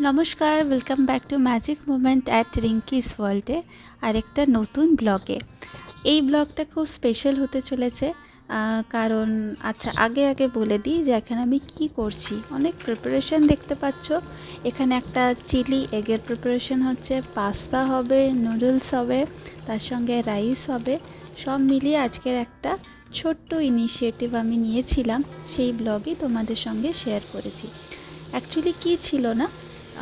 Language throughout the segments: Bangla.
নমস্কার, welcome back to magic moment at Rinki's ওয়ার্ল্ডে আরেকটা নতুন ব্লগে। এই ব্লগটা খুব স্পেশাল হতে চলেছে, কারণ আচ্ছা আগে বলে দিই যে এখানে আমি কি করছি। অনেক প্রিপারেশন দেখতে পাচ্ছ। এখানে একটা চিলি এগের প্রিপারেশন হচ্ছে, পাস্তা হবে, নুডলস হবে, তার সঙ্গে রাইস হবে। সব মিলিয়ে আজকের একটা ছোট্ট ইনিশিয়েটিভ আমি নিয়েছিলাম, সেই ব্লগই তোমাদের সঙ্গে শেয়ার করেছি। অ্যাকচুয়ালি কী ছিল না,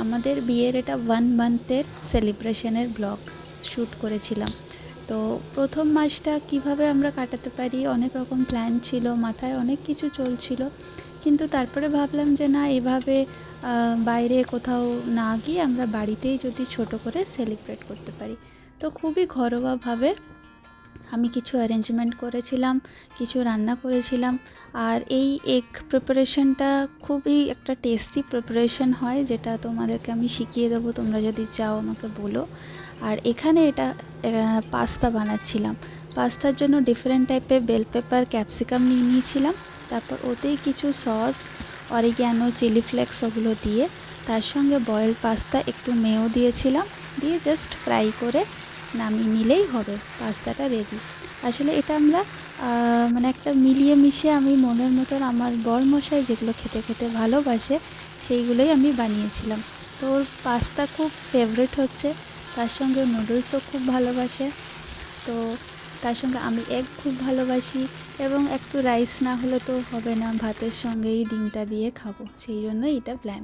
আমাদের বিয়ের এটা 1 মান্থের সেলিব্রেশনের ব্লগ শ্যুট করেছিলাম। তো প্রথম মাসটা কিভাবে আমরা কাটাতে পারি, অনেক রকম প্ল্যান ছিল, মাথায় অনেক কিছু চলছিল। কিন্তু তারপরে ভাবলাম যে না, এভাবে বাইরে কোথাও না গিয়ে আমরা বাড়িতেই যদি ছোট করে সেলিব্রেট করতে পারি। তো খুবই ঘরোয়াভাবে আমি কিছু অ্যারেঞ্জমেন্ট করেছিলাম, কিছু রান্না করেছিলাম। আর এই এগ প্রিপারেশনটা খুবই একটা টেস্টি প্রিপারেশন হয়, যেটা তোমাদেরকে আমি শিখিয়ে দেবো, তোমরা যদি চাও আমাকে বলো। আর এখানে এটা পাস্তা বানাচ্ছিলাম। পাস্তার জন্য ডিফারেন্ট টাইপের বেল পেপার, ক্যাপসিকাম নিয়ে নিয়েছিলাম। তারপর ওতেই কিছু সস, অরিগ্যানো, চিলি ফ্লেক্স ওগুলো দিয়ে, তার সঙ্গে বয়েল পাস্তা, একটু মেও দিয়েছিলাম, দিয়ে জাস্ট ফ্রাই করে নামিয়ে নিলেই হবে, পাস্তাটা রেডি। আসলে এটা আমরা মানে একটা মিলিয়ে মিশে, আমি মনের মতন আমার বরমশাই যেগুলো খেতে খেতে ভালোবাসে সেইগুলোই আমি বানিয়েছিলাম। তো ওর পাস্তা খুব ফেভারিট হচ্ছে, তার সঙ্গে নুডলসও খুব ভালোবাসে। তো তার সঙ্গে আমি এগ খুব ভালোবাসি, এবং একটু রাইস না হলে তো হবে না, ভাতের সঙ্গেই ডিমটা দিয়ে খাবো, সেই জন্যই এটা প্ল্যান।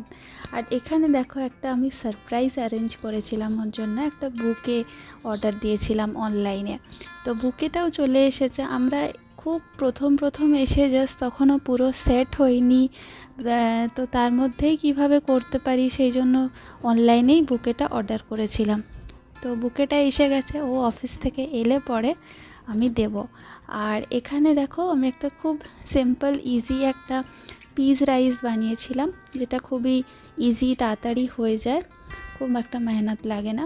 আর এখানে দেখো, একটা আমি সারপ্রাইজ অ্যারেঞ্জ করেছিলাম ওর জন্য, একটা বুকে অর্ডার দিয়েছিলাম অনলাইনে। তো বুকেটাও চলে এসেছে। আমরা খুব প্রথম এসে জাস্ট তখনও পুরো সেট হয়নি, তো তার মধ্যেই কিভাবে করতে পারি সেই জন্য অনলাইনেই বুকেটা অর্ডার করেছিলাম। তো বুকেটা এসে গেছে, ও অফিস থেকে এলে পরে আমি দেব। আর এখানে দেখো, আমি একটা খুব সিম্পল ইজি একটা পিস রাইস বানিয়েছিলাম, যেটা খুবই ইজি, তাড়াতাড়ি হয়ে যায়, খুব একটা মেহনত লাগে না।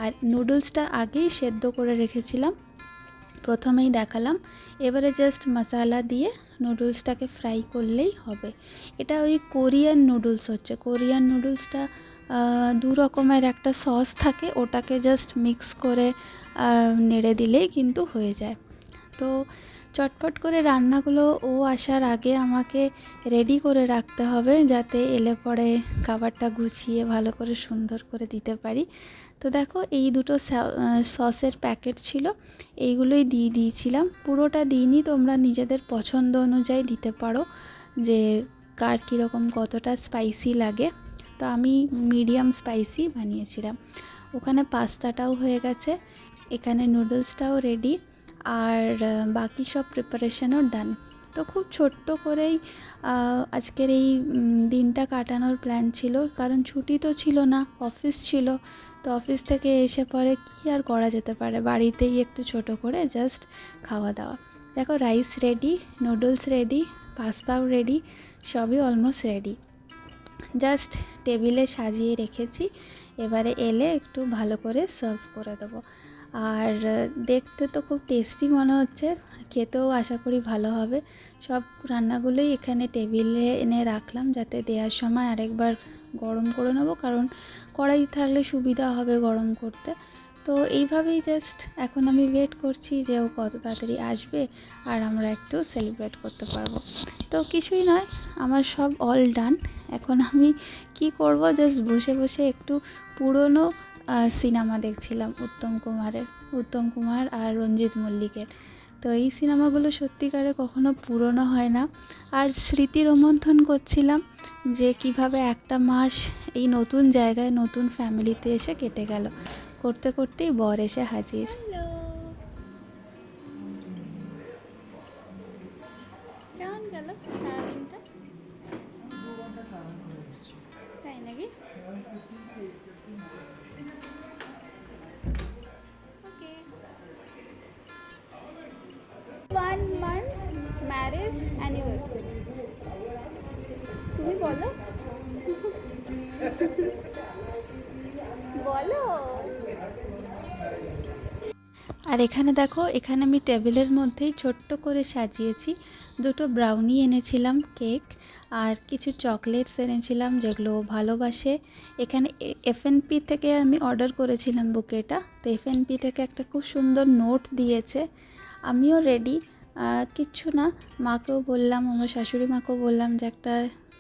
আর নুডলসটা আগেই সেদ্ধ করে রেখেছিলাম, প্রথমেই দেখালাম। এবারে জাস্ট মশলা দিয়ে নুডলসটাকে ফ্রাই করলেই হবে। এটা ওই কোরিয়ান নুডলস হচ্ছে। কোরিয়ান নুডলসটা দু রকমের একটা সস থাকে, ওটাকে জাস্ট মিক্স করে নেড়ে দিলেই কিন্তু হয়ে যায়। তো চটপট করে রান্নাগুলো ও আসার আগে আমাকে রেডি করে রাখতে হবে, যাতে এলে পরে খাবারটা গুছিয়ে ভালো করে সুন্দর করে দিতে পারি। তো দেখো, এই দুটো সসের প্যাকেট ছিল, এইগুলোই দিয়ে দিয়েছিলাম। পুরোটা দিইনি, তোমরা নিজেদের পছন্দ অনুযায়ী দিতে পারো যে কার কীরকম কতটা স্পাইসি লাগে। তো আমি মিডিয়াম স্পাইসি বানিয়েছিলাম। ওখানে পাস্তাটাও হয়ে গেছে, এখানে নুডলসটাও রেডি, আর বাকি সব প্রিপারেশনও ডান। তো খুব ছোট্ট করেই আজকের এই দিনটা কাটানোর প্ল্যান ছিল, কারণ ছুটি তো ছিল না, অফিস ছিল। তো অফিস থেকে এসে পরে কী আর করা যেতে পারে, বাড়িতেই একটু ছোট করে জাস্ট খাওয়া দাওয়া। দেখো, রাইস রেডি, নুডলস রেডি, পাস্তাও রেডি, সবই অলমোস্ট রেডি। জাস্ট টেবিলে সাজিয়ে রেখেছি, এবারে এলে একটু ভালো করে সার্ভ করে দেবো। আর দেখতে তো খুব টেস্টি মনে হচ্ছে, খেতেও আশা করি ভালো হবে। সব রান্নাগুলোই এখানে টেবিলে এনে রাখলাম, যাতে দেওয়ার সময় আরেকবার গরম করে নেবো, কারণ কড়াই থাকলে সুবিধা হবে গরম করতে। তো এইভাবেই জাস্ট এখন আমি ওয়েট করছি যে ও কত তাড়াতাড়ি আসবে আর আমরা একটু সেলিব্রেট করতে পারবো। তো কিছুই নয়, আমার সব অল ডান। এখন আমি কি করব, জাস্ট বসে বসে একটু পুরনো সিনেমা দেখছিলাম, উত্তম কুমার আর রঞ্জিত মল্লিকের। তো এই সিনেমাগুলো সত্যিকারে কখনো পুরনো হয় না। আর স্মৃতি রোমন্থন করছিলাম যে কিভাবে একটা মাস এই নতুন জায়গায় নতুন ফ্যামিলিতে এসে কেটে গেল, করতে করতেই বর এসে হাজির। কেমন গেল সারাদিনটা? তাই নাকি? ওকে। 1 মান্থ ম্যারেজ অ্যানিভার্সারি, তুমি বলো, বলো। আর এখানে দেখো, এখানে আমি টেবিলের মধ্যেই ছোট্ট করে সাজিয়েছি। দুটো ব্রাউনি এনেছিলাম, কেক, আর কিছু চকলেটস এনেছিলাম যেগুলো ও ভালোবাসে। এখানে এফএনপি থেকে আমি অর্ডার করেছিলাম বুকেটা, তো এফএনপি থেকে একটা খুব সুন্দর নোট দিয়েছে। আমিও রেডি, কিচ্ছু না, মাকেও বললাম, আমার শাশুড়ি মাকেও বললাম যে একটা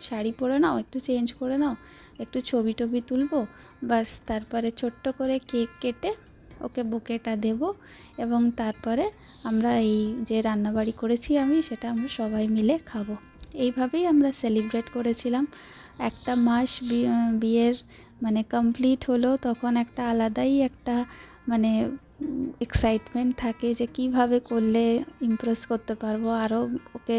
শাড়ি পরে নাও, একটু চেঞ্জ করে নাও, একটু ছবি টবি তুলবো, বাস তারপরে ছোট্ট করে কেক কেটে ওকে বুকেটা দেব। এবং তারপরে আমরা এই যে রান্নাবাড়ি করেছি আমি, সেটা আমরা সবাই মিলে খাবো। এইভাবেই আমরা সেলিব্রেট করেছিলাম। একটা মাস বিয়ের মানে কমপ্লিট হলো, তখন একটা আলাদাই একটা মানে এক্সাইটমেন্ট থাকে যে কিভাবে করলে ইমপ্রেস করতে পারবো, আরও ওকে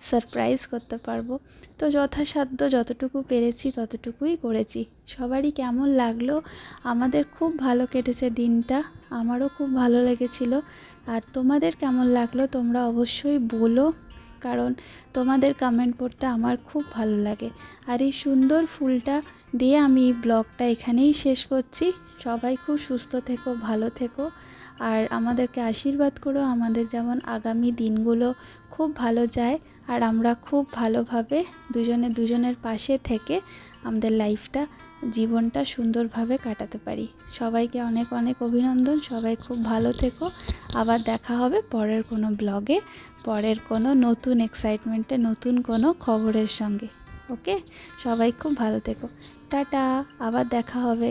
সারপ্রাইজ করতে পারবো। তো যথাসাধ্য যতটুকু পেরেছি ততটুকুই করেছি। সবারই কেমন লাগলো? আমাদের খুব ভালো কেটেছে দিনটা, আমারও খুব ভালো লেগেছিল। আর তোমাদের কেমন লাগলো তোমরা অবশ্যই বলো, কারণ তোমাদের কমেন্ট পড়তে আমার খুব ভালো লাগে। আর এই সুন্দর ফুলটা দিয়ে আমি ব্লগটা এখানেই শেষ করছি। সবাই খুব সুস্থ থেকো, ভালো থেকো, আর আমাদেরকে আশীর্বাদ করো আমাদের যেমন আগামী দিনগুলো খুব ভালো যায়, আর আমরা খুব ভালোভাবে দুজনে দুজনের পাশে থেকে আমাদের লাইফটা, জীবনটা সুন্দরভাবে কাটাতে পারি। সবাইকে অনেক অনেক অভিনন্দন, সবাই খুব ভালো থেকো। আবার দেখা হবে পরের কোনো ব্লগে, পরের কোনো নতুন এক্সাইটমেন্টে, নতুন কোনো খবরের সঙ্গে। ওকে, সবাই খুব ভালো থেকো, টাটা, আবার দেখা হবে।